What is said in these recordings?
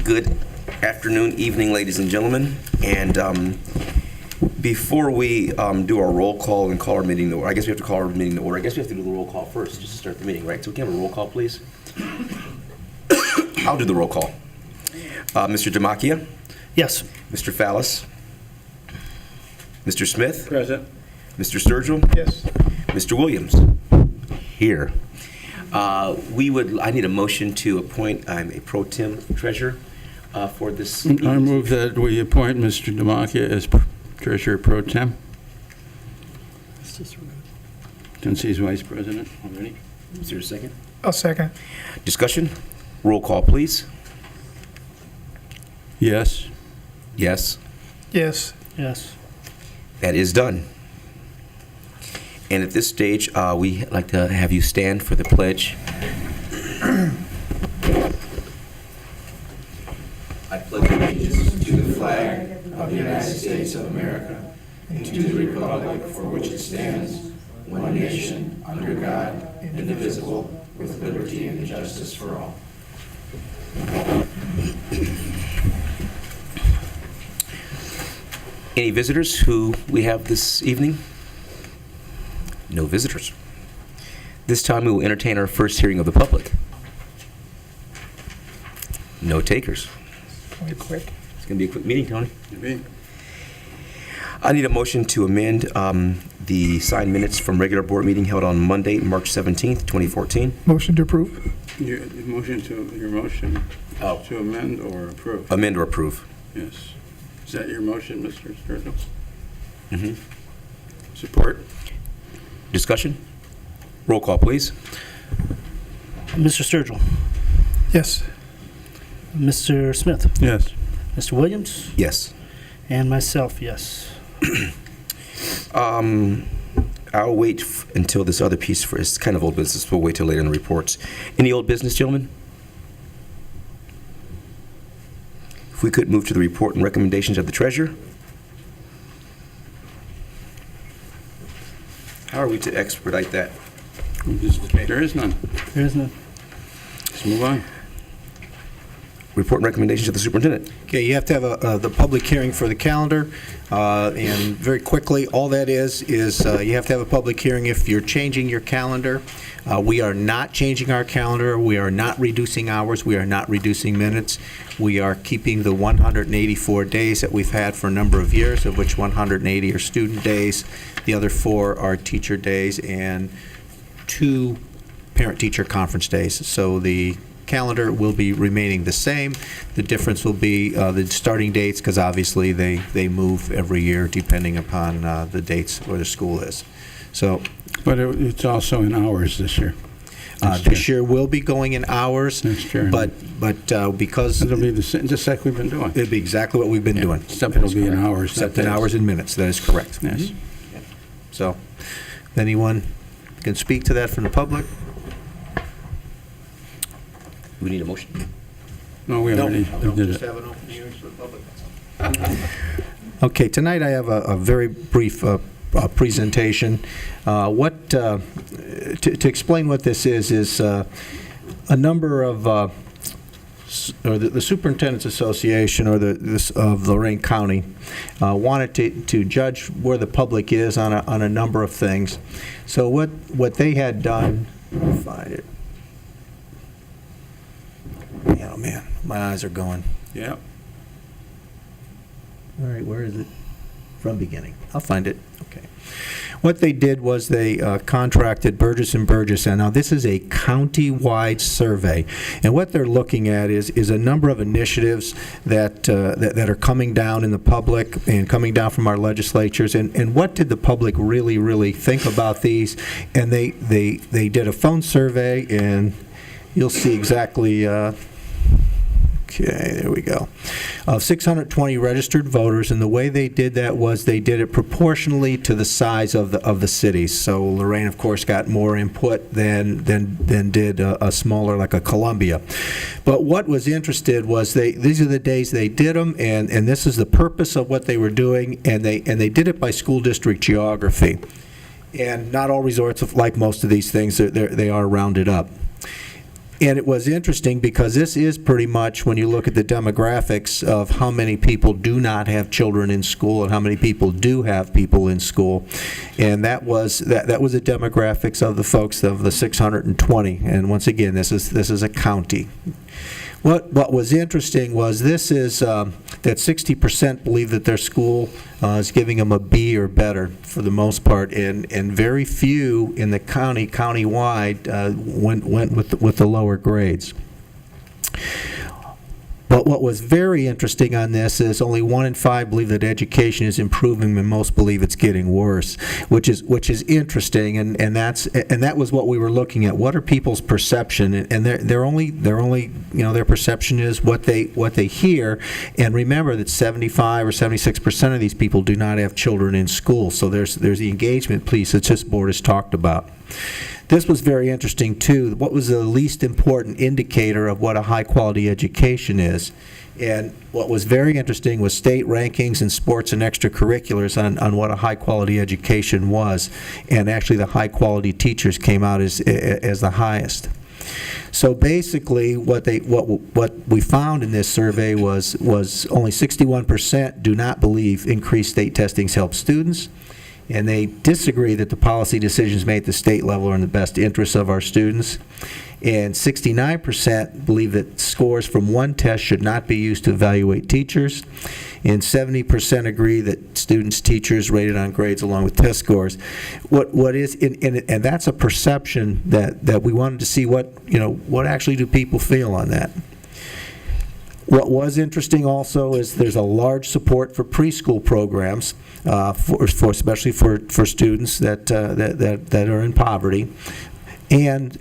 Good afternoon, evening, ladies and gentlemen. And before we do our roll call and call our meeting to order, I guess we have to call our meeting to order. I guess we have to do the roll call first just to start the meeting, right? So we can have a roll call, please. I'll do the roll call. Mr. Demakia? Yes. Mr. Fallis? Mr. Smith? Present. Mr. Sturgill? Yes. Mr. Williams? Here. I need a motion to appoint a pro tem treasurer for this. I move that we appoint Mr. Demakia as treasurer pro tem, since he's vice president already. Is there a second? I'll second. Discussion? Roll call, please. Yes. Yes. Yes. Yes. That is done. And at this stage, we'd like to have you stand for the pledge. I pledge allegiance to the flag of the United States of America and to the republic for which it stands, one nation, under God, indivisible, with liberty and justice for all. Any visitors who we have this evening? No visitors. This time we will entertain our first hearing of the public. No takers. Be quick. It's going to be a quick meeting, Tony. You I need a motion to amend the signed minutes from regular board meeting held on Monday, March 17th, 2014. Motion to approve. Your motion to amend or approve? Amend or approve. Yes. Is that your motion, Mr. Sturgill? Mm-hmm. Support? Discussion? Roll call, please. Mr. Sturgill. Yes. Mr. Smith. Yes. Mr. Williams. Yes. And myself, yes. I'll wait until this other piece for it's kind of old business. We'll wait till later in the reports. Any old business, gentlemen? If we could move to the report and recommendations of the treasurer. How are we to expedite that? There is none. There is none. Let's move on. Report and recommendations of the superintendent. Okay, you have to have the public hearing for the calendar, and very quickly, all that is you have to have a public hearing if you're changing your calendar. We are not changing our calendar. We are not reducing hours. We are not reducing minutes. We are keeping the 184 days that we've had for a number of years, of which 180 are student days. The other 4 are teacher days and 2 parent-teacher conference days. So the calendar will be remaining the same. The difference will be the starting dates, because obviously they move every year depending upon the dates where the school is. So, But it's also in hours this year. this year will be going in hours, Next year. but because It'll be the same, just like we've been doing. it'll be exactly what we've been Yeah, doing. except it'll be in hours, not Except in days. hours and minutes. That is correct. Yes. So, if anyone can speak to that from the public? We need a motion. No, we already did it. have an open hearing for the public. Okay, tonight I have a very brief presentation. To explain what this is a number of, or the Superintendent's Association or of Lorain County wanted to judge where the public is on a number of things. So what they had done, let me find it. Oh man, my eyes are going. Yeah. All right, where is it? From beginning. I'll find it. Okay. What they did was they contracted Burgess & Burgess, and now this is a county-wide survey. And what they're looking at is a number of initiatives that are coming down in the public and coming down from our legislatures. And what did the public really, really think about these? And they did a phone survey, and you'll see exactly. Okay, there we go. 620 registered voters, and the way they did that was they did it proportionally to the size of the cities. So Lorain, of course, got more input than did a smaller like a Columbia. But what was interested was these are the days they did them, and this is the purpose of what they were doing, and they did it by school district geography. And not all resorts, like most of these things, they are rounded up. And it was interesting because this is pretty much, when you look at the demographics of how many people do not have children in school and how many people do have people in school, and that was the demographics of the folks of the 620. And once again, this is a county. What was interesting was this is that 60% believe that their school is giving them a B or better for the most part, and very few in the countywide went with the lower grades. But what was very interesting on this is only 1 in 5 believe that education is improving, and most believe it's getting worse, which is interesting, and that was what we were looking at. What are people's perception? And they're only their perception is what they hear. And remember that 75 or 76% of these people do not have children in school. So there's the engagement piece that this board has talked about. This was very interesting, too. What was the least important indicator of what a high-quality education is? And what was very interesting was state rankings in sports and extracurriculars on what a high-quality education was. And actually, the high-quality teachers came out as the highest. So basically, what we found in this survey was only 61% do not believe increased state testings help students. And they disagree that the policy decisions made at the state level are in the best interests of our students. And 69% believe that scores from one test should not be used to evaluate teachers. And 70% agree that students, teachers rated on grades along with test scores. And that's a perception that we wanted to see what actually do people feel on that. What was interesting also is there's a large support for preschool programs, especially for students that are in poverty, and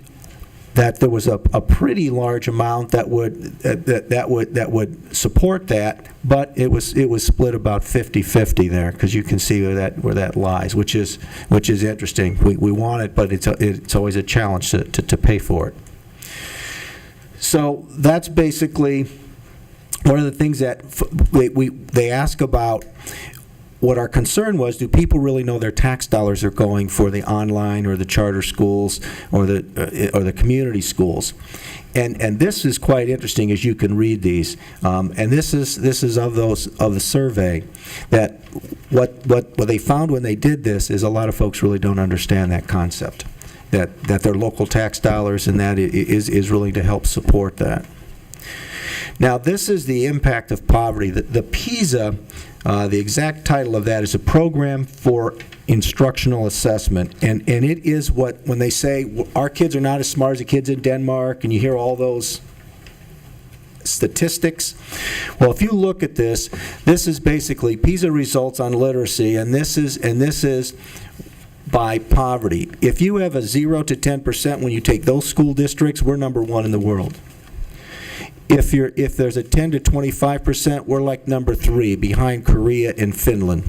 that there was a pretty large amount that would support that, but it was split about 50-50 there, because you can see where that lies, which is interesting. We want it, but it's always a challenge to pay for it. So that's basically one of the things that they ask about. What our concern was, do people really know their tax dollars are going for the online or the charter schools or the community schools? And this is quite interesting as you can read these. And this is of the survey, that what they found when they did this is a lot of folks really don't understand that concept, that their local tax dollars and that is really to help support that. Now, this is the impact of poverty. The PISA, the exact title of that is a Program for Instructional Assessment. And it is when they say our kids are not as smart as the kids in Denmark, and you hear all those statistics. Well, if you look at this is basically PISA results on literacy, and this is by poverty. If you have a 0 to 10%, when you take those school districts, we're number 1 in the world. If there's a 10 to 25%, we're like number 3, behind Korea and Finland.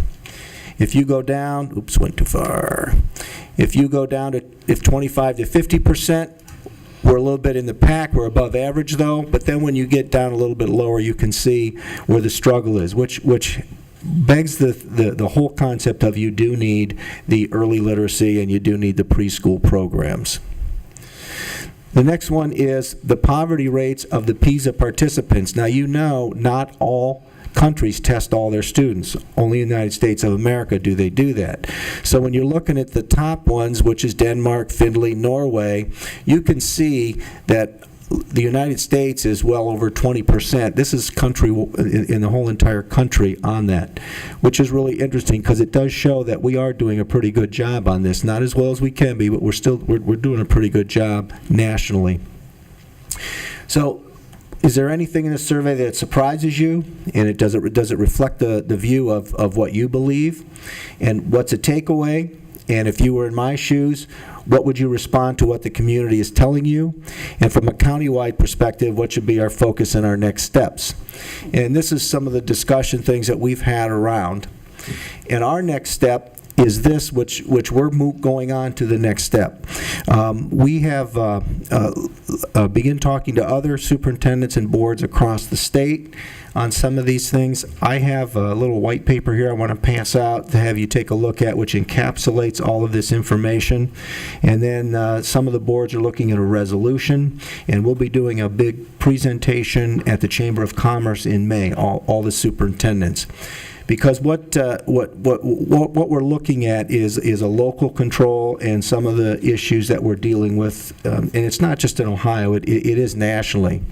If you go down, oops, went too far. If you go down to 25 to 50%, we're a little bit in the pack. We're above average, though. But then when you get down a little bit lower, you can see where the struggle is, which begs the whole concept of you do need the early literacy and you do need the preschool programs. The next one is the poverty rates of the PISA participants. Now, not all countries test all their students. Only in the United States of America do they do that. So when you're looking at the top ones, which is Denmark, Finland, Norway, you can see that the United States is well over 20%. This is country in the whole entire country on that, which is really interesting because it does show that we are doing a pretty good job on this. Not as well as we can be, but we're doing a pretty good job nationally. So, is there anything in the survey that surprises you? And does it reflect the view of what you believe? And what's a takeaway? And if you were in my shoes, what would you respond to what the community is telling you? And from a countywide perspective, what should be our focus and our next steps? And this is some of the discussion things that we've had around. And our next step is this, which we're going on to the next step. We have begin talking to other superintendents and boards across the state on some of these things. I have a little white paper here I want to pass out to have you take a look at, which encapsulates all of this information. And then some of the boards are looking at a resolution, and we'll be doing a big presentation at the Chamber of Commerce in May, all the superintendents. Because what we're looking at is a local control and some of the issues that we're dealing with, and it's not just in Ohio, it is nationally.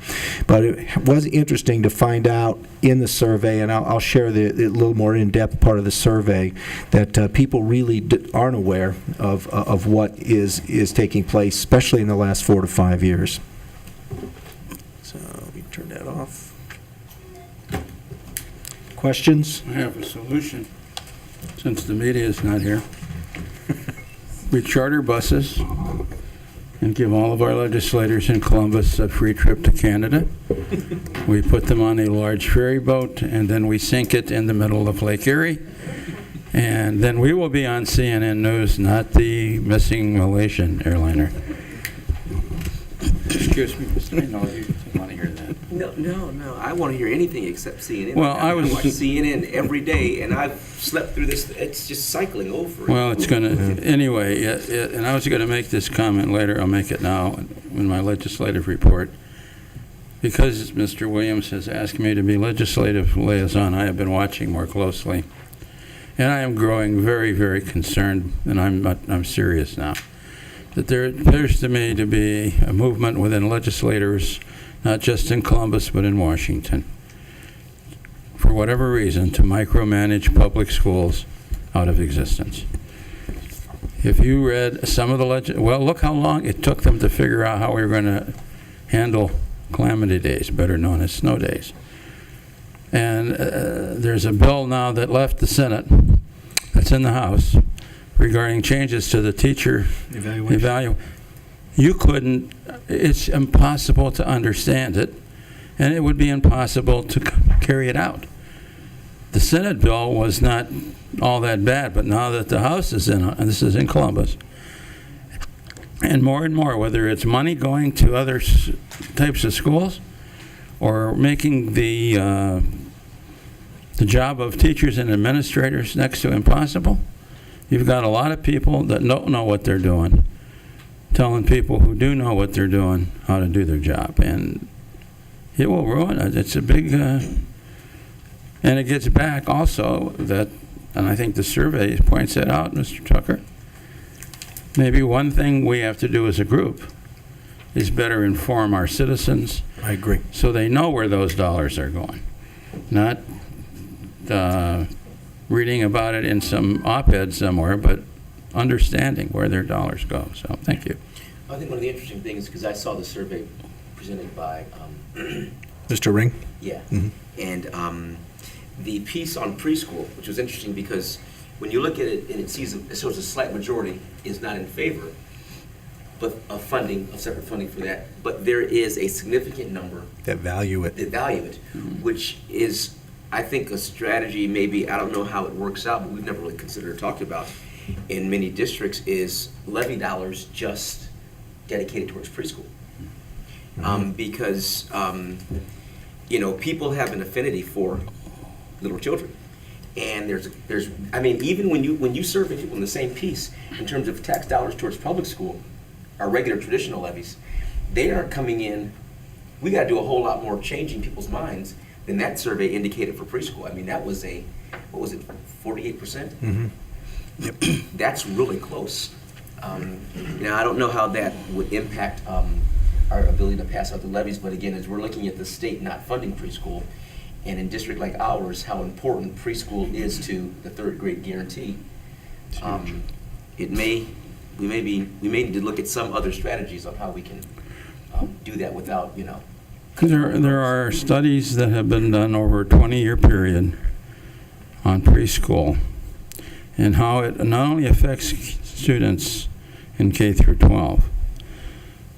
But it was interesting to find out in the survey, and I'll share the little more in-depth part of the survey, that people really aren't aware of what is taking place, especially in the last 4 to 5 years. So we turn that off. Questions? I have a solution, since the media is not here. We charter buses and give all of our legislators in Columbus a free trip to Canada. We put them on a large ferry boat, and then we sink it in the middle of Lake Erie. And then we will be on CNN News, not the missing Malaysian airliner. Excuse me, Mr. I know you want to hear that. No. I want to hear anything except CNN. Well, I watch CNN every day, and I've slept through this. It's just cycling over. Well, it's going to, anyway, and I was going to make this comment later. I'll make it now in my legislative report. Because Mr. Williams has asked me to be legislative liaison, I have been watching more closely. And I am growing very, very concerned, and I'm serious now, that there appears to me to be a movement within legislators, not just in Columbus, but in Washington, for whatever reason, to micromanage public schools out of existence. If you read some of the well, look how long it took them to figure out how we were going to handle calamity days, better known as snow days. And there's a bill now that left the Senate, that's in the House, regarding changes to the teacher evaluation. You couldn't, it's impossible to understand it, and it would be impossible to carry it out. The Senate bill was not all that bad, but now that the House is in, and this is in Columbus, and more, whether it's money going to other types of schools or making the job of teachers and administrators next to impossible, you've got a lot of people that don't know what they're doing, telling people who do know what they're doing how to do their job. And it will ruin it. It's a big, and it gets back also that, and I think the survey points that out, Mr. Tucker, maybe one thing we have to do as a group is better inform our citizens. I agree. So they know where those dollars are going. Not reading about it in some op-ed somewhere, but understanding where their dollars go. So thank you. I think one of the interesting things, because I saw the survey presented by Mr. Ring? Yeah. Mm-hmm. And the piece on preschool, which was interesting because when you look at it and it shows a slight majority is not in favor but of funding, of separate funding for that, but there is a significant number That value it. Which is, I think, a strategy. Maybe I don't know how it works out, but we've never really considered or talked about in many districts is levy dollars just dedicated towards preschool. Because people have an affinity for little children, and there's I mean, even when you survey people in the same piece in terms of tax dollars towards public school, our regular traditional levies, they aren't coming in. We got to do a whole lot more changing people's minds than that survey indicated for preschool. I mean, that was what was it, 48%? Mm-hmm. Yep. That's really close. Now, I don't know how that would impact our ability to pass out the levies, but again, as we're looking at the state not funding preschool, and in a district like ours, how important preschool is to the third grade guarantee, we may need to look at some other strategies on how we can do that without, There are studies that have been done over a 20-year period on preschool and how it not only affects students in K through 12,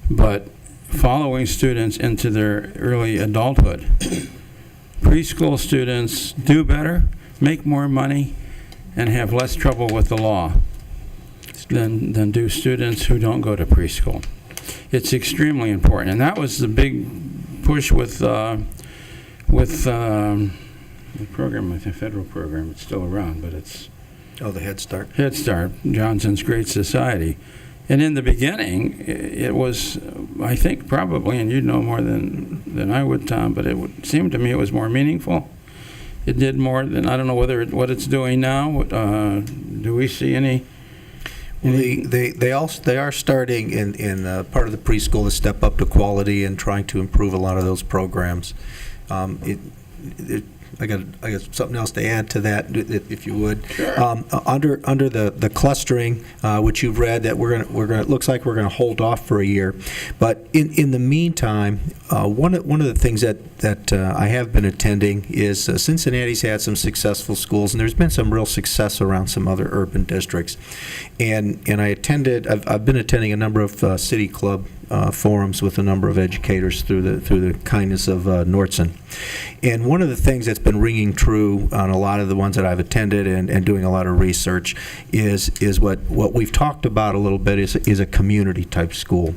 but following students into their early adulthood. Preschool students do better, make more money, and have less trouble with the law than do students who don't go to preschool. It's extremely important, and that was the big push with the program, with the federal program. It's still around, but it's Oh, the Head Start. Head Start, Johnson's Great Society. And in the beginning, it was, I think probably, and you'd know more than I would, Tom, but it would seem to me it was more meaningful. It did more than, I don't know what it's doing now. Do we see any? Well, they are starting in part of the preschool to step up to quality and trying to improve a lot of those programs. I got something else to add to that, if you would. Sure. Under the clustering, which you've read, that it looks like we're gonna hold off for a year. But in the meantime, one of the things that I have been attending is Cincinnati's had some successful schools, and there's been some real success around some other urban districts. And I've been attending a number of city club forums with a number of educators through the kindness of Nordson. And one of the things that's been ringing true on a lot of the ones that I've attended and doing a lot of research is what we've talked about a little bit is a community type school.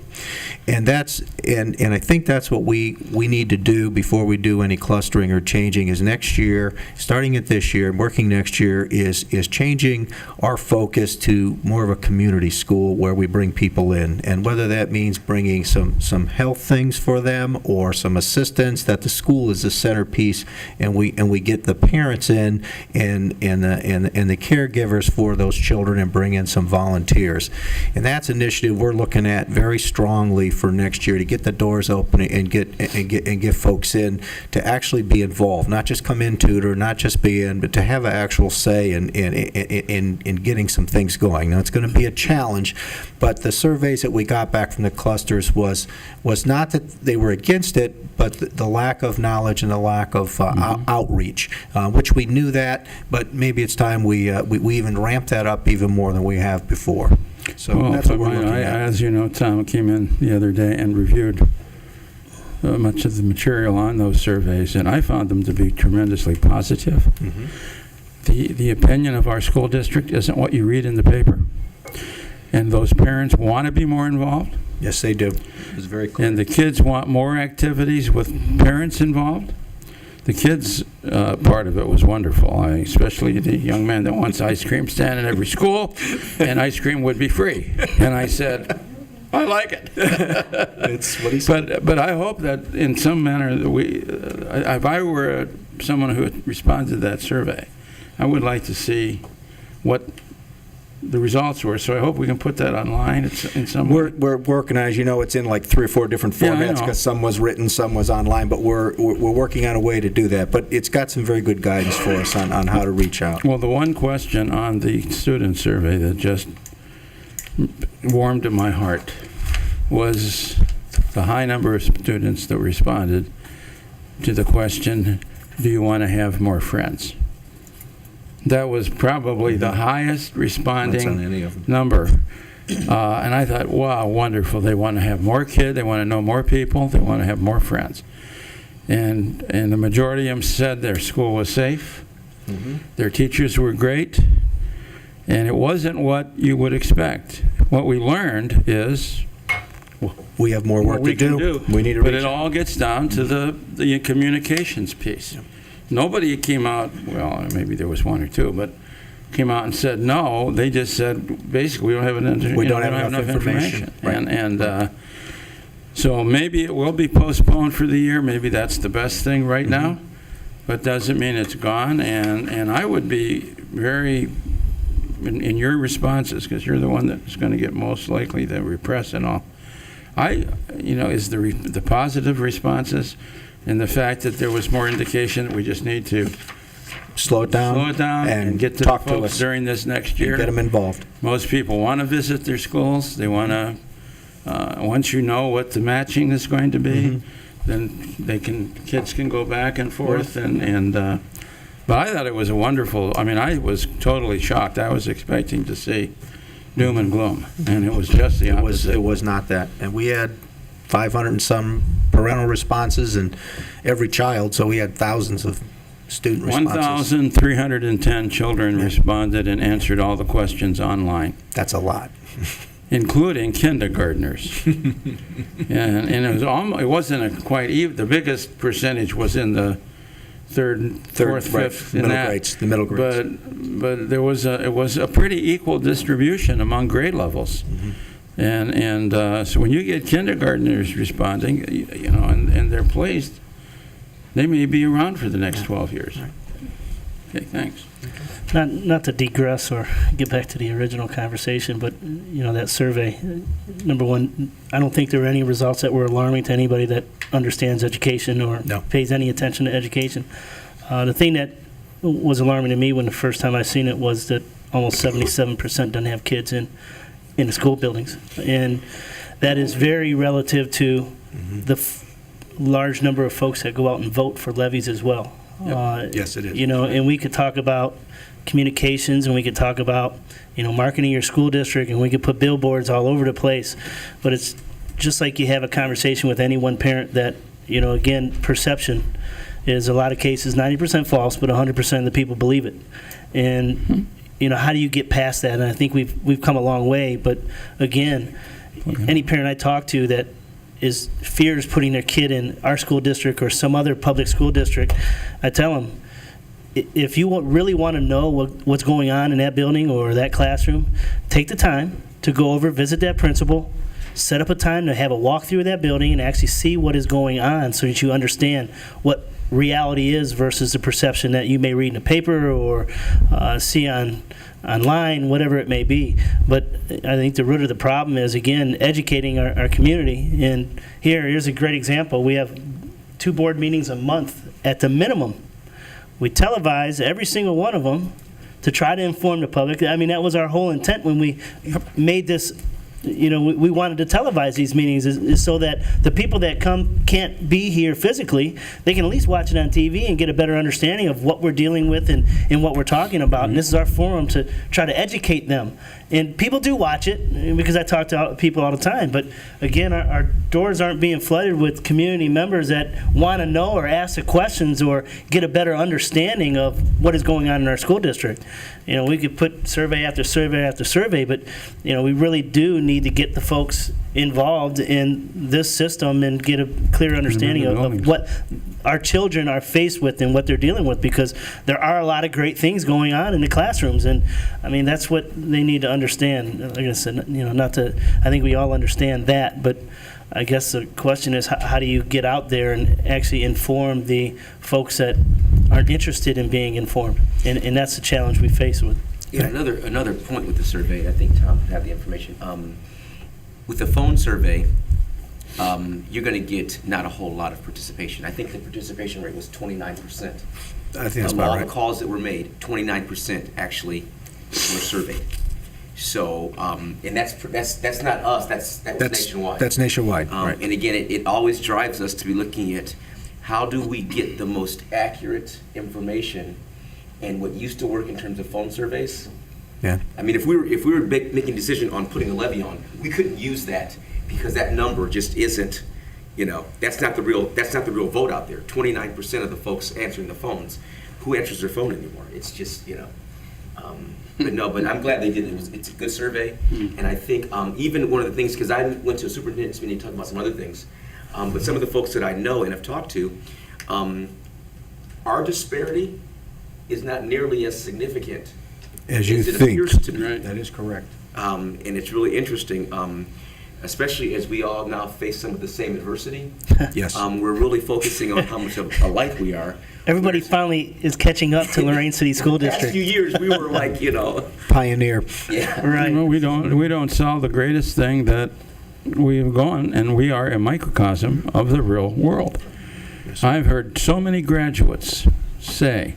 And I think that's what we need to do before we do any clustering or changing is next year, starting at this year and working next year, is changing our focus to more of a community school where we bring people in. And whether that means bringing some health things for them or some assistance, that the school is the centerpiece, and we get the parents in and the caregivers for those children and bring in some volunteers. And that's an initiative we're looking at very strongly for next year, to get the doors open and get folks in to actually be involved, not just come in tutor, not just be in, but to have an actual say in getting some things going. Now, it's going to be a challenge, but the surveys that we got back from the clusters was not that they were against it, but the lack of knowledge and the lack of outreach, which we knew that, but maybe it's time we even ramp that up even more than we have before. So Well, that's what we're looking at. as you know, Tom came in the other day and reviewed much of the material on those surveys, and I found them to be tremendously positive. Mhm. The opinion of our school district isn't what you read in the paper, and those parents want to be more involved, Yes, they do. It's very clear. and the kids want more activities with parents involved. The kids' part of it was wonderful, especially the young man that wants ice cream stand in every school, and ice cream would be free. And I said, I like it. It's what he said. But I hope that in some manner that if I were someone who had responded to that survey, I would like to see what the results were. So I hope we can put that online in some way. We're working on, as you know, it's in like 3 or 4 different Yeah, I formats, know. because some was written, some was online, but we're working on a way to do that. But it's got some very good guidance for us on how to reach out. Well, the one question on the student survey that just warmed to my heart was the high number of students that responded to the question, do you want to have more friends? That was probably the highest That's on responding any of them. number. And I thought, wow, wonderful. They want to have more kids. They want to know more people. They want to have more friends. And the majority of them said their school was safe. Mhm. Their teachers were great. And it wasn't what you would expect. What we learned is We have more work what we to can do. We need to But reach it all gets down to the communications piece. Nobody came out, well, maybe there was one or two, but came out and said no. They just said, basically, we don't have enough information. Right. And so maybe it will be postponed for the year. Maybe that's the best thing right now, but doesn't mean it's gone. And I would be very, in your responses, because you're the one that's going to get most likely to repress and all, is the positive responses and the fact that there was more indication that we just need to slow it down and get to the talk to folks us during this next year. and get them involved. Most people want to visit their schools. They want to, once you know what the matching is going to be, then kids can go back and forth. But I thought it was a wonderful, I was totally shocked. I was expecting to see doom and gloom, and it was just the opposite. It was not that. And we had 500 and some parental responses, and every child, so we had thousands of student responses. 1,310 children responded and answered all the questions online, That's a lot. including kindergartners. and it was almost, it wasn't quite even. The biggest percentage was in the third, fourth, right, fifth, middle grades, the middle grades. But it was a pretty equal distribution among grade levels. And so when you get kindergartners responding, and they're placed, they may be around for the next 12 years. Okay, thanks. Not to digress or get back to the original conversation, but, that survey, number one, I don't think there were any results that were alarming to anybody that understands education or No. pays any attention to education. The thing that was alarming to me when the first time I seen it was that almost 77% doesn't have kids in the school buildings. And that is very relative to the large number of folks that go out and vote for levies as well. Yes, it is. And we could talk about communications, and we could talk about, marketing your school district, and we could put billboards all over the place. But it's just like you have a conversation with any one parent that, again, perception is a lot of cases 90% false, but 100% of the people believe it. And, how do you get past that? And I think we've come a long way. But again, any parent I talk to that fears putting their kid in our school district or some other public school district, I tell them, if you really want to know what's going on in that building or that classroom, take the time to go over, visit that principal, set up a time to have a walkthrough of that building and actually see what is going on so that you understand what reality is versus the perception that you may read in the paper or see online, whatever it may be. But I think the root of the problem is, again, educating our community. And here's a great example. We have 2 board meetings a month at the minimum. We televise every single one of them to try to inform the public. I mean, that was our whole intent when we made this. We wanted to televise these meetings is so that the people that can't be here physically, they can at least watch it on TV and get a better understanding of what we're dealing with and what we're talking about. And this is our forum to try to educate them. And people do watch it because I talk to people all the time. But again, our doors aren't being flooded with community members that want to know or ask the questions or get a better understanding of what is going on in our school district. We could put survey after survey after survey, but we really do need to get the folks involved in this system and get a clear understanding of what our children are faced with and what they're dealing with, because there are a lot of great things going on in the classrooms. And I mean, that's what they need to understand. Like I said, I think we all understand that, but I guess the question is, how do you get out there and actually inform the folks that aren't interested in being informed? And that's the challenge we face with. Yeah, another point with the survey, I think Tom had the information. With the phone survey, you're going to get not a whole lot of participation. I think the participation rate was 29%. I think that's Of about all right. the calls that were made, 29% actually were surveyed. So, and that's not us. That's nationwide. That's nationwide, right. And again, it always drives us to be looking at how do we get the most accurate information. And what used to work in terms of phone surveys. Yeah. I mean, if we were making a decision on putting a levy on, we couldn't use that because that number just isn't. That's not the real vote out there. 29% of the folks answering the phones, who answers their phone anymore? It's just But I'm glad they did it. It's a good survey, and I think even one of the things, because I went to a superintendent's meeting to talk about some other things, but some of the folks that I know and have talked to, our disparity is not nearly as significant As you it think. appears to be. Right. That is correct. And it's really interesting, especially as we all now face some of the same adversity. Yes. We're really focusing on how much of alike we are. Everybody finally is catching up to Lorain City School The past few District. years, we were like, Pioneer. yeah. Right. We don't sell the greatest thing that we've gone, and we are a microcosm of the real world. I've heard so many graduates say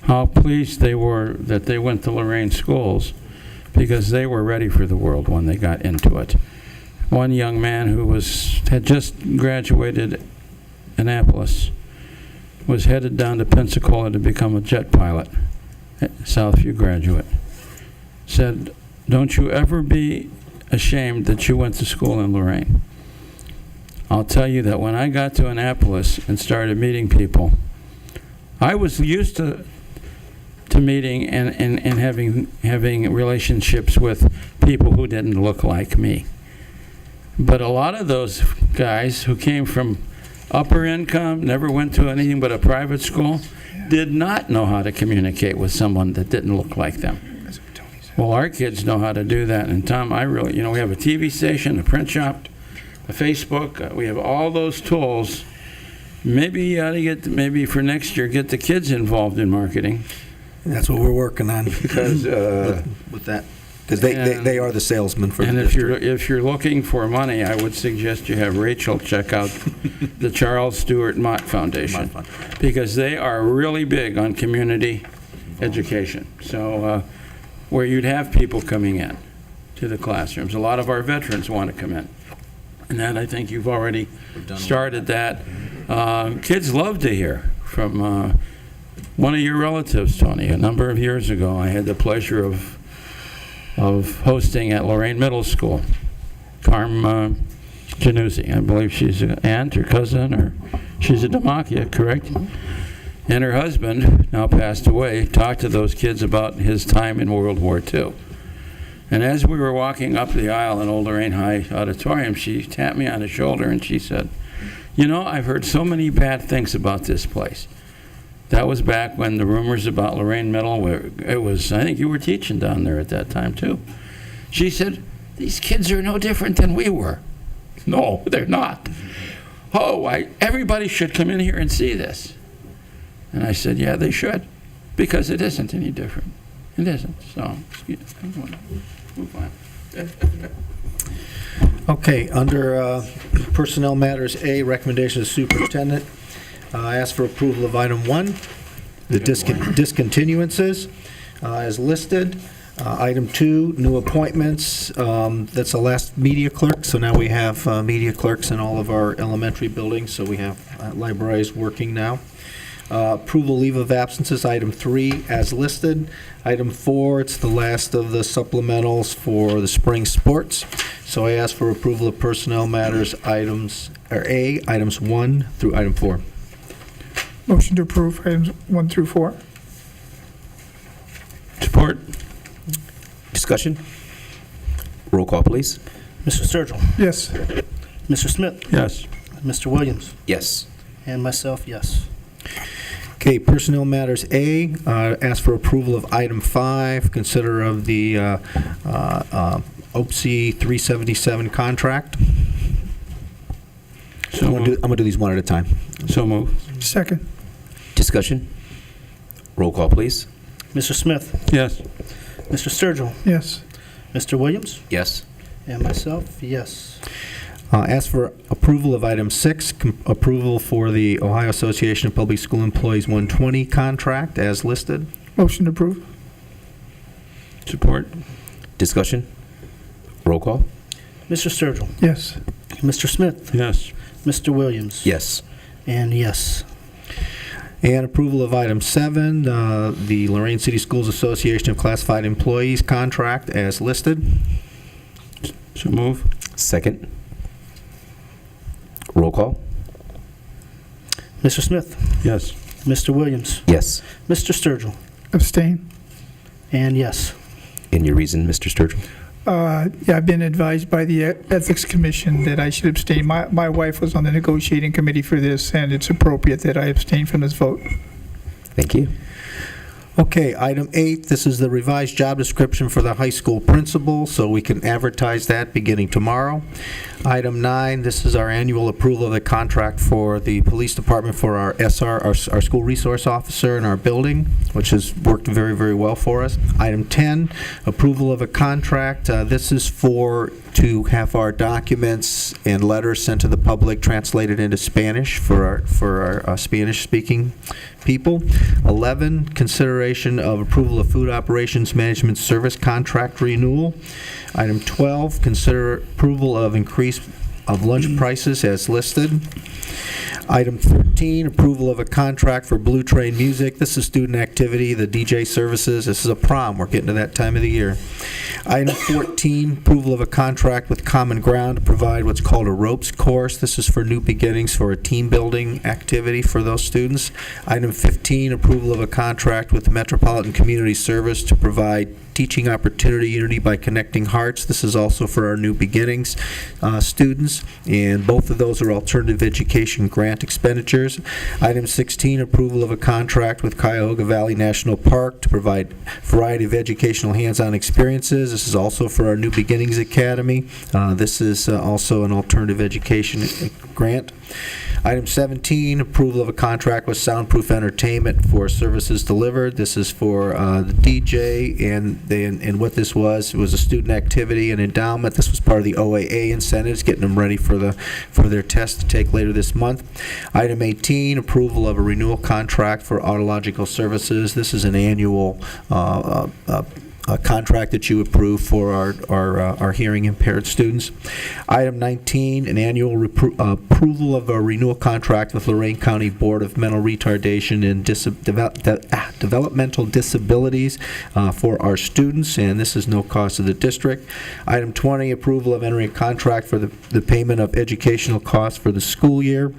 how pleased they were that they went to Lorain schools because they were ready for the world when they got into it. One young man who had just graduated Annapolis was headed down to Pensacola to become a jet pilot, Southview graduate. Said, "Don't you ever be ashamed that you went to school in Lorain. I'll tell you that when I got to Annapolis and started meeting people, I was used to meeting and having relationships with people who didn't look like me. But a lot of those guys who came from upper income, never went to anything but a private school, did not know how to communicate with someone that didn't look like them. Well, our kids know how to do that. And Tom, I really, we have a TV station, a print shop, a Facebook. We have all those tools. Maybe you ought to maybe for next year, get the kids involved in marketing. That's what we're working on. Because with that. Because they are the salesmen for the and district. if you're looking for money, I would suggest you have Rachel check out the Charles Stewart Mott Foundation, because they are really big on community education. So where you'd have people coming in to the classrooms. A lot of our veterans want to come in. And that, I think you've already started that. Kids love to hear from one of your relatives, Tony. A number of years ago, I had the pleasure of hosting at Lorain Middle School. Carm Januzzi, I believe she's an aunt or cousin, or she's a Demakia, correct? And her husband, now passed away, talked to those kids about his time in World War II. And as we were walking up the aisle in Old Lorain High Auditorium, she tapped me on the shoulder and she said, I've heard so many bad things about this place. That was back when the rumors about Lorain Middle, it was, I think you were teaching down there at that time too. She said, these kids are no different than we were. No, they're not. Oh, everybody should come in here and see this. And I said, yeah, they should, because it isn't any different. It isn't. So, move on. Okay, under Personnel Matters A, recommendation of superintendent. I ask for approval of item 1, the discontinuances as listed. Item 2, new appointments. That's the last media clerk, so now we have media clerks in all of our elementary buildings, so we have libraries working now. Approval leave of absences, item 3, as listed. Item 4, it's the last of the supplementals for the spring sports. So I ask for approval of personnel matters items items 1 through item 4. Motion to approve items 1 through 4. Support. Discussion? Roll call, please. Mr. Sturgill. Yes. Mr. Smith. Yes. Mr. Williams. Yes. And myself, yes. Okay, personnel matters A, ask for approval of item 5, consider of the OPSI 377 contract. So I'm going to do these one at a time. So move. Second. Discussion? Roll call, please. Mr. Smith. Yes. Mr. Sturgill. Yes. Mr. Williams. Yes. And myself, yes. Ask for approval of item 6, approval for the Ohio Association of Public School Employees 120 contract as listed. Motion to approve. Support. Discussion? Roll call? Mr. Sturgill. Yes. Mr. Smith. Yes. Mr. Williams. Yes. And yes. And approval of item 7, the Lorain City Schools Association of Classified Employees contract as listed. So move. Second? Roll call? Mr. Smith. Yes. Mr. Williams. Yes. Mr. Sturgill. Abstain. And yes. And your reason, Mr. Sturgill? Yeah, I've been advised by the Ethics Commission that I should abstain. My wife was on the negotiating committee for this, and it's appropriate that I abstain from this vote. Thank you. Okay, item 8, this is the revised job description for the high school principal, so we can advertise that beginning tomorrow. Item 9, this is our annual approval of the contract for the police department for our SR, our school resource officer in our building, which has worked very, very well for us. Item 10, approval of a contract. This is to have our documents and letters sent to the public translated into Spanish for our Spanish-speaking people. 11, consideration of approval of food operations management service contract renewal. Item 12, consider approval of increased of lunch prices as listed. Item 13, approval of a contract for Blue Train Music. This is student activity, the DJ services. This is a prom. We're getting to that time of the year. Item 14, approval of a contract with Common Ground to provide what's called a ropes course. This is for New Beginnings for a team building activity for those students. Item 15, approval of a contract with the Metropolitan Community Service to provide teaching opportunity unity by connecting hearts. This is also for our New Beginnings students, and both of those are alternative education grant expenditures. Item 16, approval of a contract with Cuyahoga Valley National Park to provide a variety of educational hands-on experiences. This is also for our New Beginnings Academy. This is also an alternative education grant. Item 17, approval of a contract with Soundproof Entertainment for services delivered. This is for the DJ, and what this was, it was a student activity and endowment. This was part of the OAA incentives, getting them ready for their test to take later this month. Item 18, approval of a renewal contract for audiological services. This is an annual a contract that you approve for our hearing impaired students. Item 19, an annual approval of a renewal contract with Lorain County Board of Mental Retardation and Developmental Disabilities for our students, and this is no cost to the district. Item 20, approval of entering a contract for the payment of educational costs for the school year.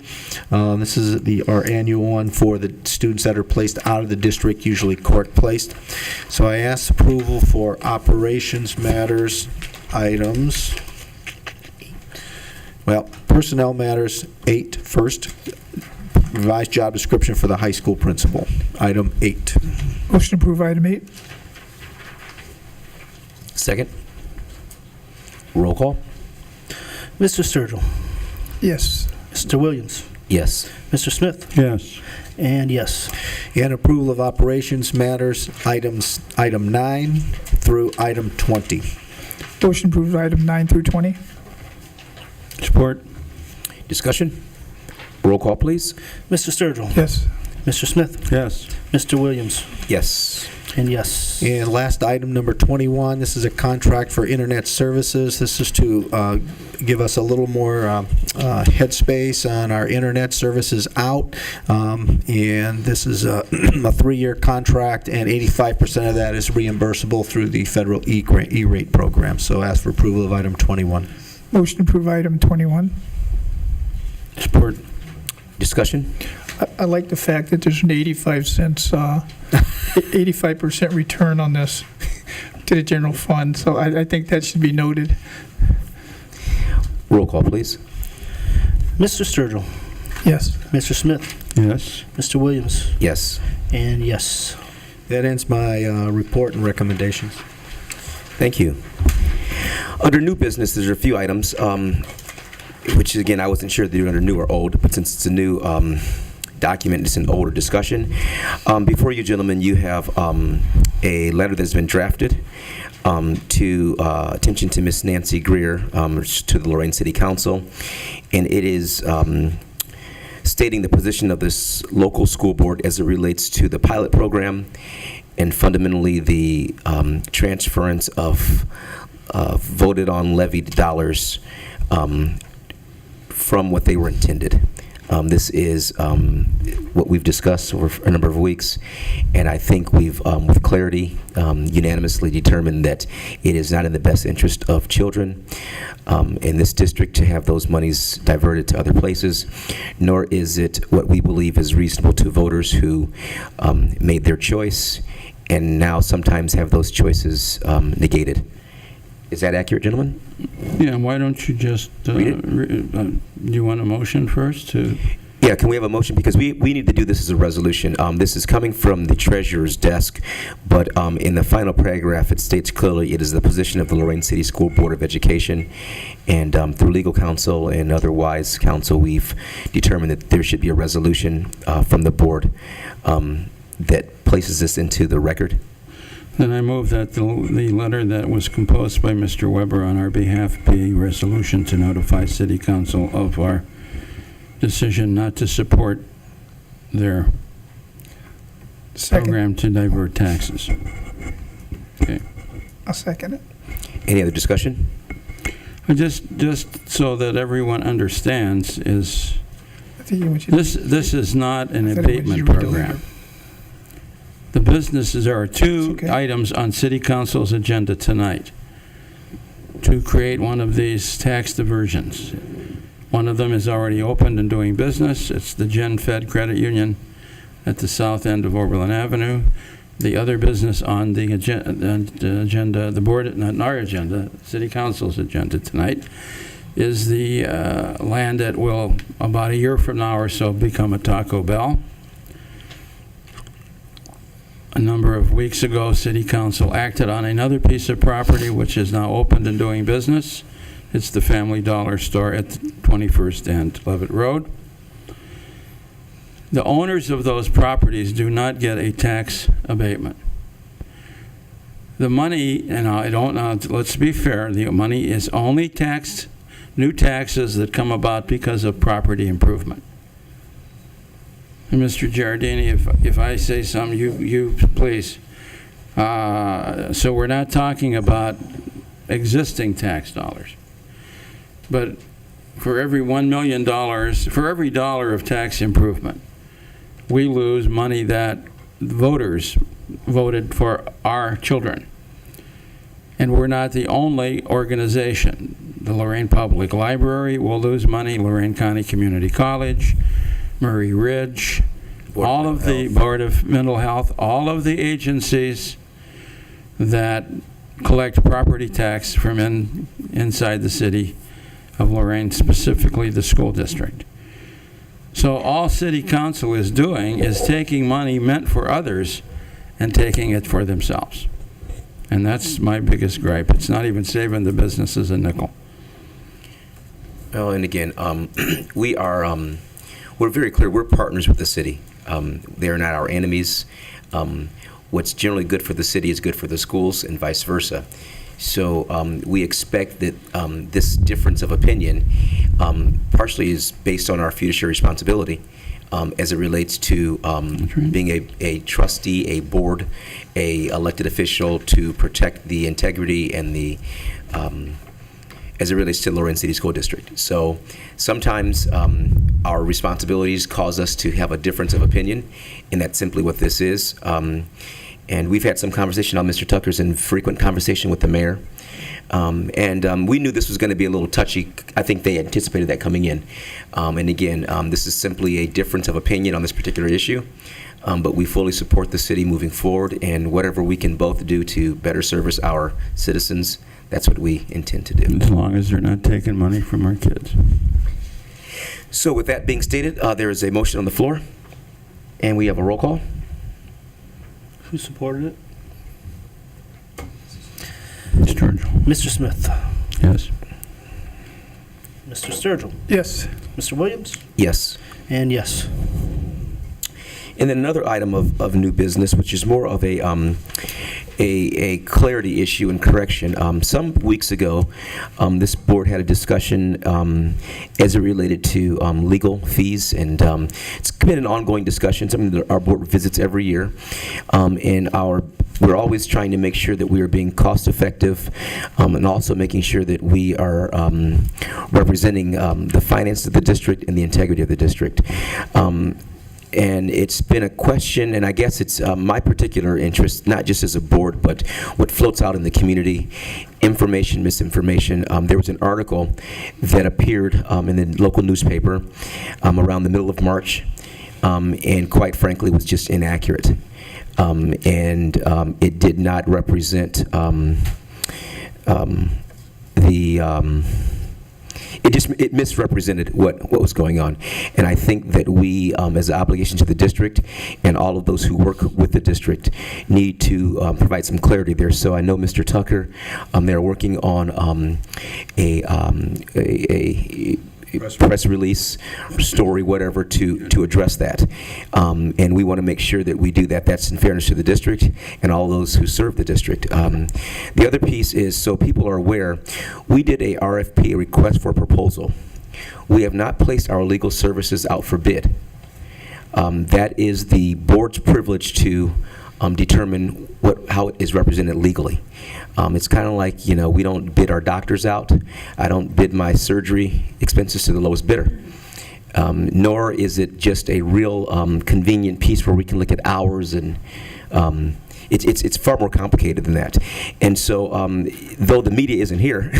This is our annual one for the students that are placed out of the district, usually court placed. So I ask approval for operations matters items. Well, personnel matters 8 first. Revised job description for the high school principal. Item 8. Motion to approve item 8. Second. Roll call. Mr. Sturgill. Yes. Mr. Williams. Yes. Mr. Smith. Yes. And yes. And approval of operations matters item 9 through item 20. Motion to approve item 9 through 20. Support. Discussion. Roll call, please. Mr. Sturgill. Yes. Mr. Smith. Yes. Mr. Williams. Yes. And yes. And last item, number 21, this is a contract for internet services. This is to give us a little more headspace on our internet services out. And this is a 3-year contract, and 85% of that is reimbursable through the federal E-rate program. So ask for approval of item 21. Motion to approve item 21. Support. Discussion. I like the fact that there's an 85% return on this to the general fund, so I think that should be noted. Roll call, please. Mr. Sturgill. Yes. Mr. Smith. Yes. Mr. Williams. Yes. And yes. That ends my report and recommendations. Thank you. Under new business, there's a few items, which again, I wasn't sure that they were under new or old, but since it's a new document, it's an older discussion. Before you gentlemen, you have a letter that's been drafted to attention to Miss Nancy Greer, to the Lorain City Council, and it is stating the position of this local school board as it relates to the pilot program and fundamentally the transference of voted on levied dollars from what they were intended. This is what we've discussed over a number of weeks, and I think we've, with clarity, unanimously determined that it is not in the best interest of children in this district to have those monies diverted to other places, nor is it what we believe is reasonable to voters who made their choice and now sometimes have those choices negated. Is that accurate, gentlemen? Yeah, why don't you just, do you want a motion first to? Yeah, can we have a motion? Because we need to do this as a resolution. This is coming from the treasurer's desk, but in the final paragraph, it states clearly it is the position of the Lorain City School Board of Education, and through legal counsel and otherwise counsel, we've determined that there should be a resolution from the board that places this into the record. Then I move that the letter that was composed by Mr. Weber on our behalf be a resolution to notify City Council of our decision not to support their program to divert taxes. Okay. I'll second it. Any other discussion? Just so that everyone understands, is I think you want you to- this is not an I thought it was abatement you program. deliver. The businesses, there are two It's okay. items on City Council's agenda tonight to create one of these tax diversions. One of them is already opened and doing business. It's the Gen Fed Credit Union at the south end of Oberlin Avenue. The other business on the agenda, the board, not our agenda, City Council's agenda tonight, is the land that will, about a year from now or so, become a Taco Bell. A number of weeks ago, City Council acted on another piece of property which is now opened and doing business. It's the Family Dollar store at 21st and Levitt Road. The owners of those properties do not get a tax abatement. The money, and I don't know, let's be fair, the money is only taxed, new taxes that come about because of property improvement. And Mr. Giardini, if I say something, you please. So we're not talking about existing tax dollars. But for every $1 million, for every dollar of tax improvement, we lose money that voters voted for our children. And we're not the only organization. The Lorain Public Library will lose money, Lorain County Community College, Murray Ridge, all of the Board of Mental Health, all of the agencies that collect property tax from inside the city of Lorain, specifically the school district. So all City Council is doing is taking money meant for others and taking it for themselves. And that's my biggest gripe. It's not even saving the businesses a nickel. Well, and again, we're very clear. We're partners with the city. They are not our enemies. What's generally good for the city is good for the schools, and vice versa. So we expect that this difference of opinion partially is based on our fiduciary responsibility as it relates to being a trustee, a board, a elected official to protect the integrity and the as it relates to Lorain City School District. So sometimes our responsibilities cause us to have a difference of opinion, and that's simply what this is. And we've had some conversation on Mr. Tucker's in frequent conversation with the mayor. And we knew this was going to be a little touchy. I think they anticipated that coming in. And again, this is simply a difference of opinion on this particular issue. But we fully support the city moving forward, and whatever we can both do to better service our citizens, that's what we intend to do. As long as they're not taking money from our kids. So with that being stated, there is a motion on the floor, and we have a roll call. Who supported it? Sturgill. Mr. Smith. Yes. Mr. Sturgill. Yes. Mr. Williams. Yes. And yes. And then another item of new business, which is more of a clarity issue and correction. Some weeks ago, this board had a discussion as it related to legal fees, and it's been an ongoing discussion, something that our board visits every year. And we're always trying to make sure that we are being cost effective, and also making sure that we are representing the finance of the district and the integrity of the district. And it's been a question, and I guess it's my particular interest, not just as a board, but what floats out in the community, information, misinformation. There was an article that appeared in the local newspaper around the middle of March, and quite frankly was just inaccurate. And it did not represent it misrepresented what was going on. And I think that we, as an obligation to the district and all of those who work with the district, need to provide some clarity there. So I know Mr. Tucker, they're working on a press release, story, whatever, to address that. And we want to make sure that we do that. That's in fairness to the district and all those who serve the district. The other piece is, so people are aware, we did a RFP, a request for proposal. We have not placed our legal services out for bid. That is the board's privilege to determine how it is represented legally. It's kind of like, we don't bid our doctors out. I don't bid my surgery expenses to the lowest bidder. Nor is it just a real convenient piece where we can look at hours and it's far more complicated than that. And so, though the media isn't here,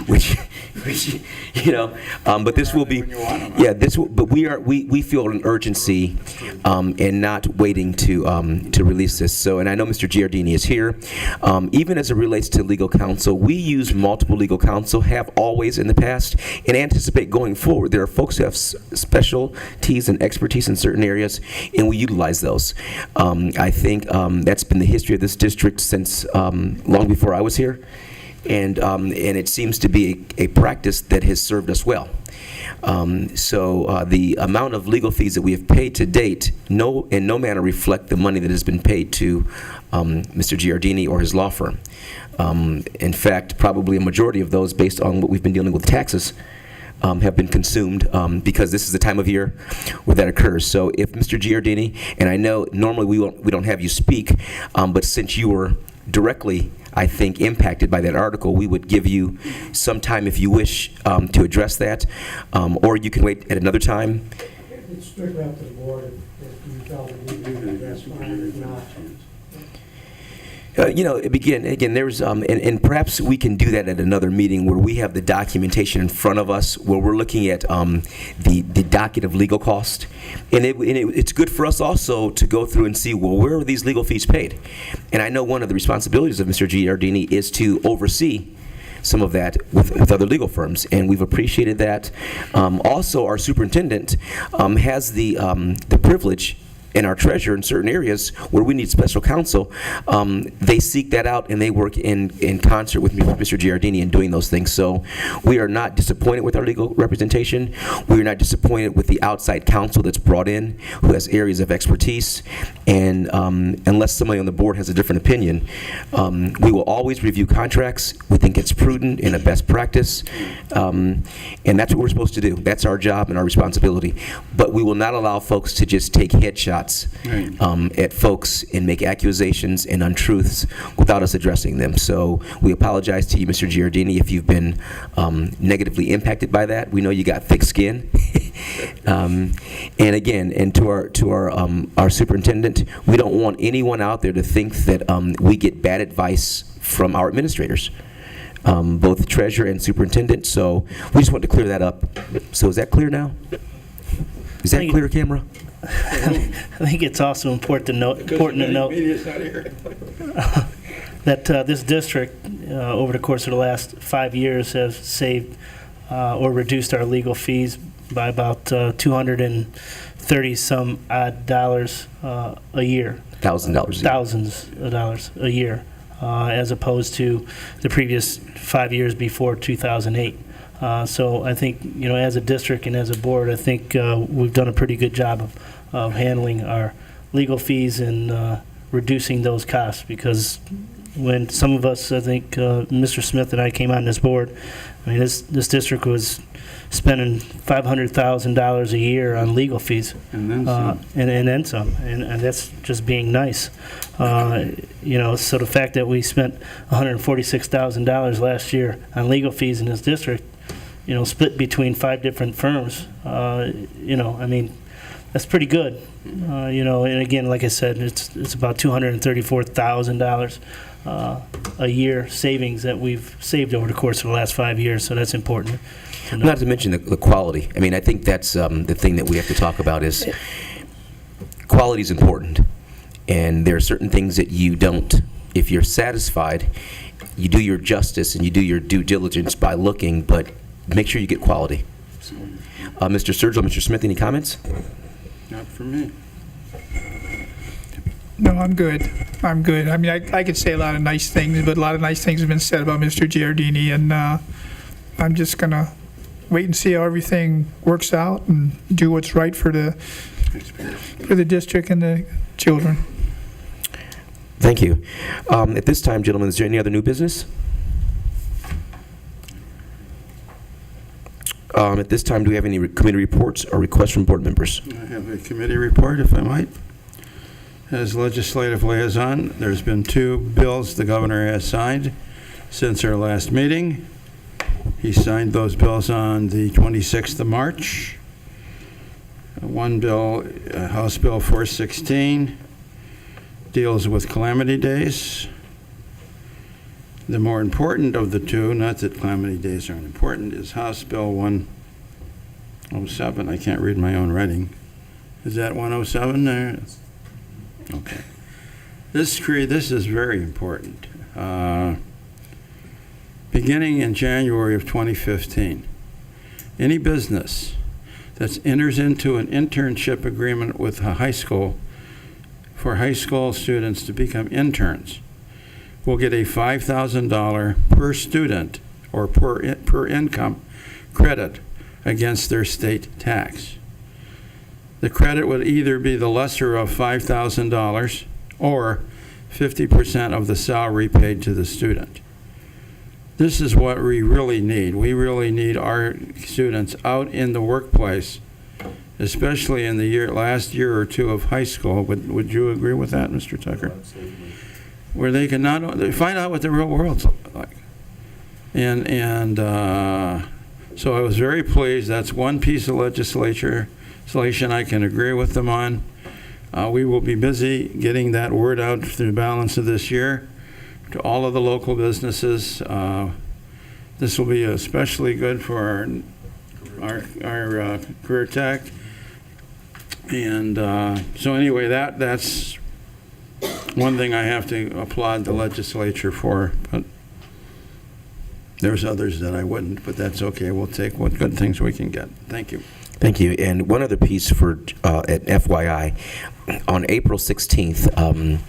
which but this will be, but we feel an urgency and not waiting to release this. So, and I know Mr. Giardini is here. Even as it relates to legal counsel, we use multiple legal counsel, have always in the past, and anticipate going forward. There are folks who have specialties and expertise in certain areas, and we utilize those. I think that's been the history of this district since long before I was here. And it seems to be a practice that has served us well. So the amount of legal fees that we have paid to date in no manner reflect the money that has been paid to Mr. Giardini or his law firm. In fact, probably a majority of those, based on what we've been dealing with taxes, have been consumed because this is the time of year where that occurs. So if Mr. Giardini, and I know normally we don't have you speak, but since you were directly, I think, impacted by that article, we would give you some time if you wish to address that, or you can wait at another time. It's strictly up to the board if you felt it needed to be addressed, fine, if not. Again, there's, and perhaps we can do that at another meeting where we have the documentation in front of us, where we're looking at the docket of legal cost. And it's good for us also to go through and see, well, where are these legal fees paid? And I know one of the responsibilities of Mr. Giardini is to oversee some of that with other legal firms, and we've appreciated that. Also, our superintendent has the privilege, and our treasurer in certain areas where we need special counsel, they seek that out and they work in concert with Mr. Giardini in doing those things. So we are not disappointed with our legal representation. We are not disappointed with the outside counsel that's brought in who has areas of expertise. And unless somebody on the board has a different opinion, we will always review contracts. We think it's prudent and a best practice. And that's what we're supposed to do. That's our job and our responsibility. But we will not allow folks to just take headshots at folks and make accusations and untruths without us addressing them. So we apologize to you, Mr. Giardini, if you've been negatively impacted by that. We know you got thick skin. And again, and to our superintendent, we don't want anyone out there to think that we get bad advice from our administrators, both treasurer and superintendent. So we just want to clear that up. So is that clear now? Is that clear, camera? I think it's also important to note that this district, over the course of the last 5 years, has saved or reduced our legal fees by about 230 some odd dollars a year. $1,000. Thousands of dollars a year, as opposed to the previous 5 years before 2008. So I think, as a district and as a board, I think we've done a pretty good job of handling our legal fees and reducing those costs, because when some of us, I think Mr. Smith and I came on this board, I mean, this district was spending $500,000 a year on legal fees. And then some. And then some. And that's just being nice. So the fact that we spent $146,000 last year on legal fees in this district, split between 5 different firms, that's pretty good. And again, like I said, it's about $234,000 a year savings that we've saved over the course of the last 5 years, so that's important. Not to mention the quality. I mean, I think that's the thing that we have to talk about is quality is important. And there are certain things that you don't, if you're satisfied, you do your justice and you do your due diligence by looking, but make sure you get quality. Mr. Sergio, Mr. Smith, any comments? Not for me. No, I'm good. I mean, I could say a lot of nice things, but a lot of nice things have been said about Mr. Giardini, and I'm just going to wait and see how everything works out and do what's right for the district and the children. Thank you. At this time, gentlemen, is there any other new business? At this time, do we have any committee reports or requests from board members? I have a committee report, if I might. as legislative liaison. There's been 2 bills the governor has signed since our last meeting. He signed those bills on the 26th of March. One bill, House Bill 416, deals with calamity days. The more important of the 2, not that calamity days aren't important, is House Bill 107. I can't read my own writing. Is that 107 there? Okay. This is very important. Beginning in January of 2015, any business that enters into an internship agreement with a high school for high school students to become interns will get a $5,000 per student or per income credit against their state tax. The credit would either be the lesser of $5,000 or 50% of the salary paid to the student. This is what we really need. We really need our students out in the workplace, especially in the last year or 2 of high school. Would you agree with that, Mr. Tucker? Where they can not only find out what the real world's like. And so I was very pleased. That's one piece of legislation I can agree with them on. We will be busy getting that word out through the balance of this year to all of the local businesses. This will be especially good for our career tech. And so anyway, that's one thing I have to applaud the legislature for, but there's others that I wouldn't, but that's okay. We'll take what good things we can get. Thank you. Thank you. And one other piece for at FYI, on April 16th,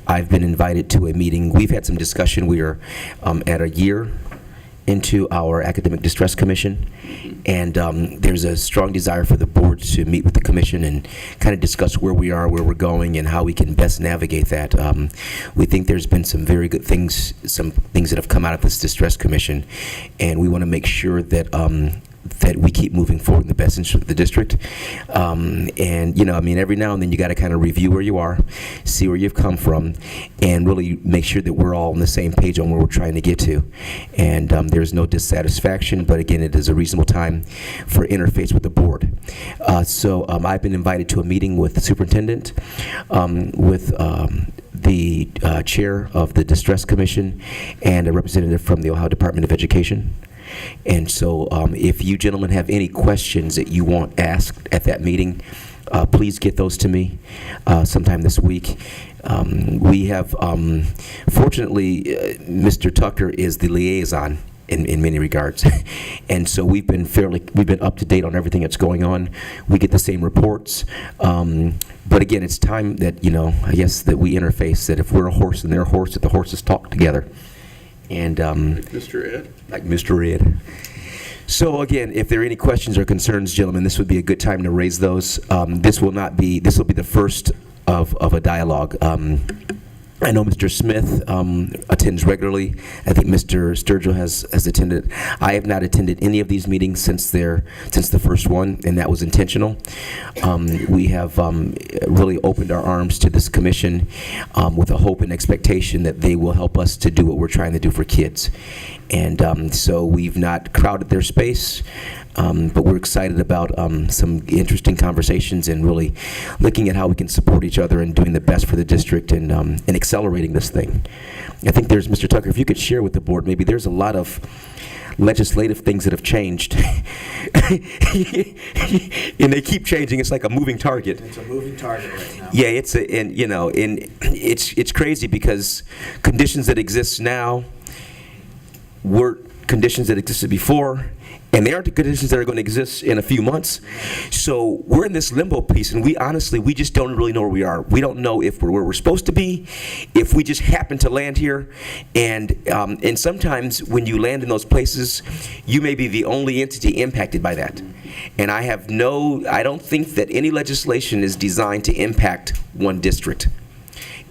I've been invited to a meeting. We've had some discussion. We are at a year into our Academic Distress Commission, and there's a strong desire for the board to meet with the commission and kind of discuss where we are, where we're going, and how we can best navigate that. We think there's been some very good things, some things that have come out of this Distress Commission, and we want to make sure that that we keep moving forward in the best interest of the district. And, you know, I mean, every now and then you got to kind of review where you are, see where you've come from, and really make sure that we're all on the same page on where we're trying to get to. And there's no dissatisfaction, but again, it is a reasonable time for interface with the board. So I've been invited to a meeting with the superintendent, with the chair of the Distress Commission, and a representative from the Ohio Department of Education. And so if you gentlemen have any questions that you want asked at that meeting, please get those to me sometime this week. We have, fortunately, Mr. Tucker is the liaison in many regards. And so we've been up to date on everything that's going on. We get the same reports. But again, it's time that, you know, I guess that we interface, that if we're a horse and they're a horse, that the horses talk together. And Like Mr. Ed? Like Mr. Ed. So again, if there are any questions or concerns, gentlemen, this would be a good time to raise those. This will be the first of a dialogue. I know Mr. Smith attends regularly. I think Mr. Sturgill has attended. I have not attended any of these meetings since the first one, and that was intentional. We have really opened our arms to this commission with a hope and expectation that they will help us to do what we're trying to do for kids. And so we've not crowded their space, but we're excited about some interesting conversations and really looking at how we can support each other and doing the best for the district and accelerating this thing. I think there's, Mr. Tucker, if you could share with the board, maybe there's a lot of legislative things that have changed. And they keep changing. It's like a moving target. It's a moving target right now. Yeah, it's crazy because conditions that exist now were conditions that existed before, and they aren't the conditions that are going to exist in a few months. So we're in this limbo piece, and we just don't really know where we are. We don't know if we're where we're supposed to be, if we just happen to land here. And sometimes when you land in those places, you may be the only entity impacted by that. And I don't think that any legislation is designed to impact one district.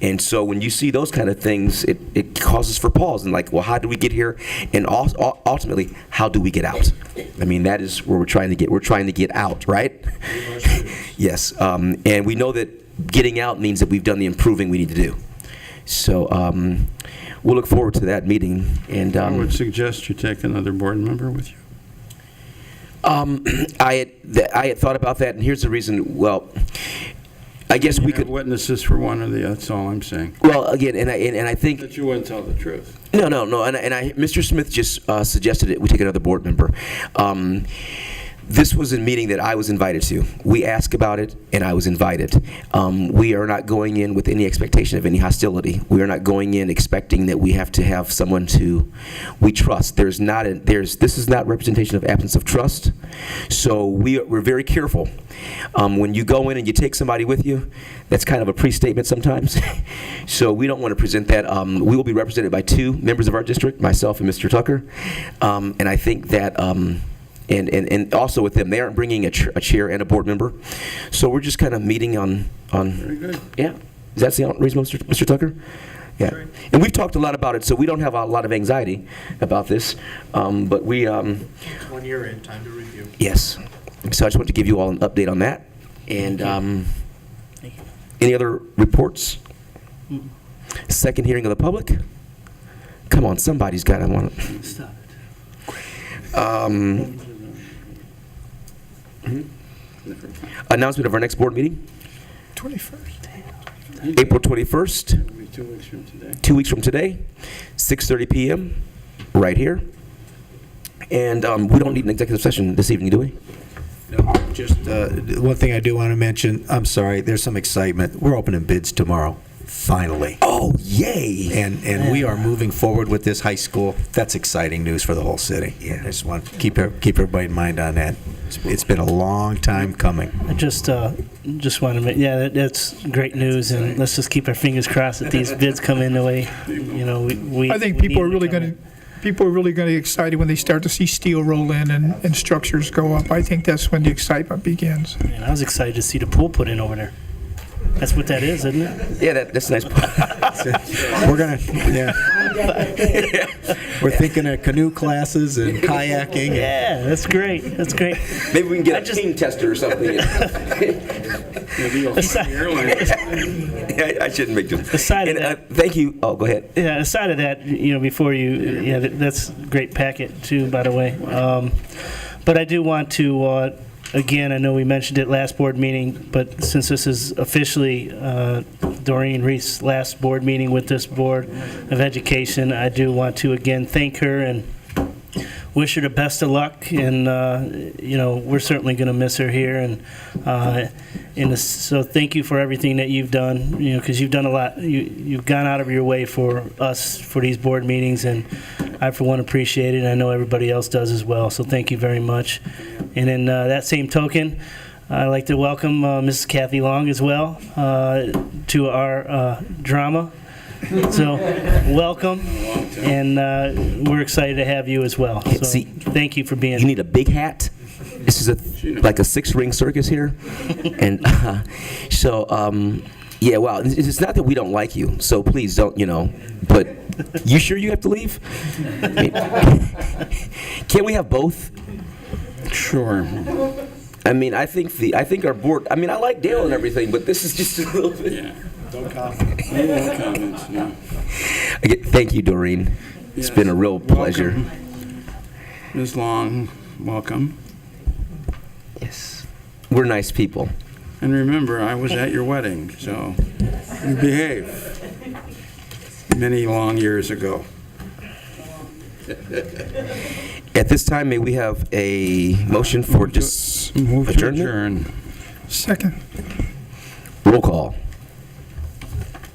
And so when you see those kind of things, it causes for pause and like, well, how do we get here? And ultimately, how do we get out? I mean, that is where we're trying to get. We're trying to get out, right? Yes. And we know that getting out means that we've done the improving we need to do. So we'll look forward to that meeting. And I would suggest you take another board member with you. I had thought about that, and here's the reason. Well, I guess we could. Witnesses for one or the other. That's all I'm saying. Well, again, and I think. That you wouldn't tell the truth. No, and Mr. Smith just suggested it. We take another board member. This was a meeting that I was invited to. We asked about it, and I was invited. We are not going in with any expectation of any hostility. We are not going in expecting that we have to have someone we trust. This is not representation of absence of trust. So we're very careful. When you go in and you take somebody with you, that's kind of a pre-statement sometimes. So we don't want to present that. We will be represented by 2 members of our district, myself and Mr. Tucker. And I think that. And also with them, they aren't bringing a chair and a board member, so we're just kind of meeting on. Very good. Yeah, does that sound reasonable, Mr. Tucker? Yeah, right. And we've talked a lot about it, so we don't have a lot of anxiety about this. But we. It's 1 year in, time to review. Yes. So I just want to give you all an update on that. And any other reports? Second hearing of the public. Come on, somebody's got. I want to. Stop it. Announcement of our next board meeting, 21st. April 21st, It'll be 2 weeks from today. 2 weeks from today, 6:30 p.m., right here. And we don't need an executive session this evening, do we? No, just one thing I do want to mention. I'm sorry, there's some excitement. We're opening bids tomorrow. Finally. Oh, yay! And we are moving forward with this high school. That's exciting news for the whole city. Yeah, I just want to keep everybody in mind on that. It's been a long time coming. I just want to make, that's great news, and let's just keep our fingers crossed that these bids come in the way, we I think people are really going to get excited when they start to see steel roll in and structures go up. I think that's when the excitement begins. Man, I was excited to see the pool put in over there. That's what that is, isn't it? Yeah, that's nice. We're gonna, we're thinking of canoe classes and kayaking. Yeah, that's great. That's great. Maybe we can get a team tester or something. I shouldn't make them. Aside of that, thank you. Oh, go ahead. Yeah, aside of that, before you, that's a great packet too, by the way. But I do want to. Again, I know we mentioned it last board meeting, but since this is officially Doreen Reese's last board meeting with this Board of Education, I do want to again thank her and wish her the best of luck. And we're certainly going to miss her here. And so thank you for everything that you've done. Because you've done a lot. You've gone out of your way for us for these board meetings, and I for one appreciate it. And I know everybody else does as well. So thank you very much. And in that same token, I'd like to welcome Mrs. Kathy Long as well to our drama. So welcome, and we're excited to have you as well. So See, thank you for being You need a big hat. This is like a 6-ring circus here. And yeah, well, it's not that we don't like you, so please don't, but you sure you have to leave? Can't we have both? Sure. I mean, I think our board, I like Dale and everything, but this is just a little bit. Yeah. No comments, no. Again, thank you, Doreen. It's been a real pleasure. Welcome. Ms. Long, welcome. Yes. We're nice people. And remember, I was at your wedding, so you behave. Many long years ago. At this time, may we have a motion for Move to adjournment? adjourn. Second. Roll call.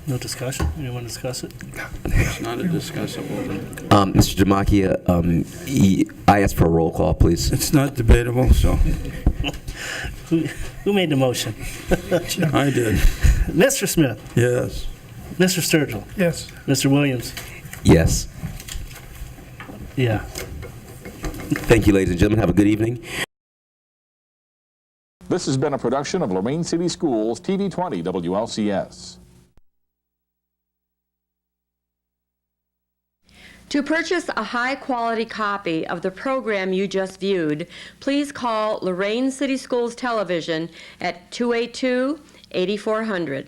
No discussion? Anyone discuss it? It's not a discussable. Mr. Demakia, I asked for a roll call, please. It's not debatable, so Who made the motion? I did. Mr. Smith, Yes. Mr. Sturgill, Yes. Mr. Williams. Yes. Yeah. Thank you, ladies and gentlemen. Have a good evening. This has been a production of Lorain City Schools TV 20 WLCS. To purchase a high-quality copy of the program you just viewed, please call Lorain City Schools Television at 282-8400.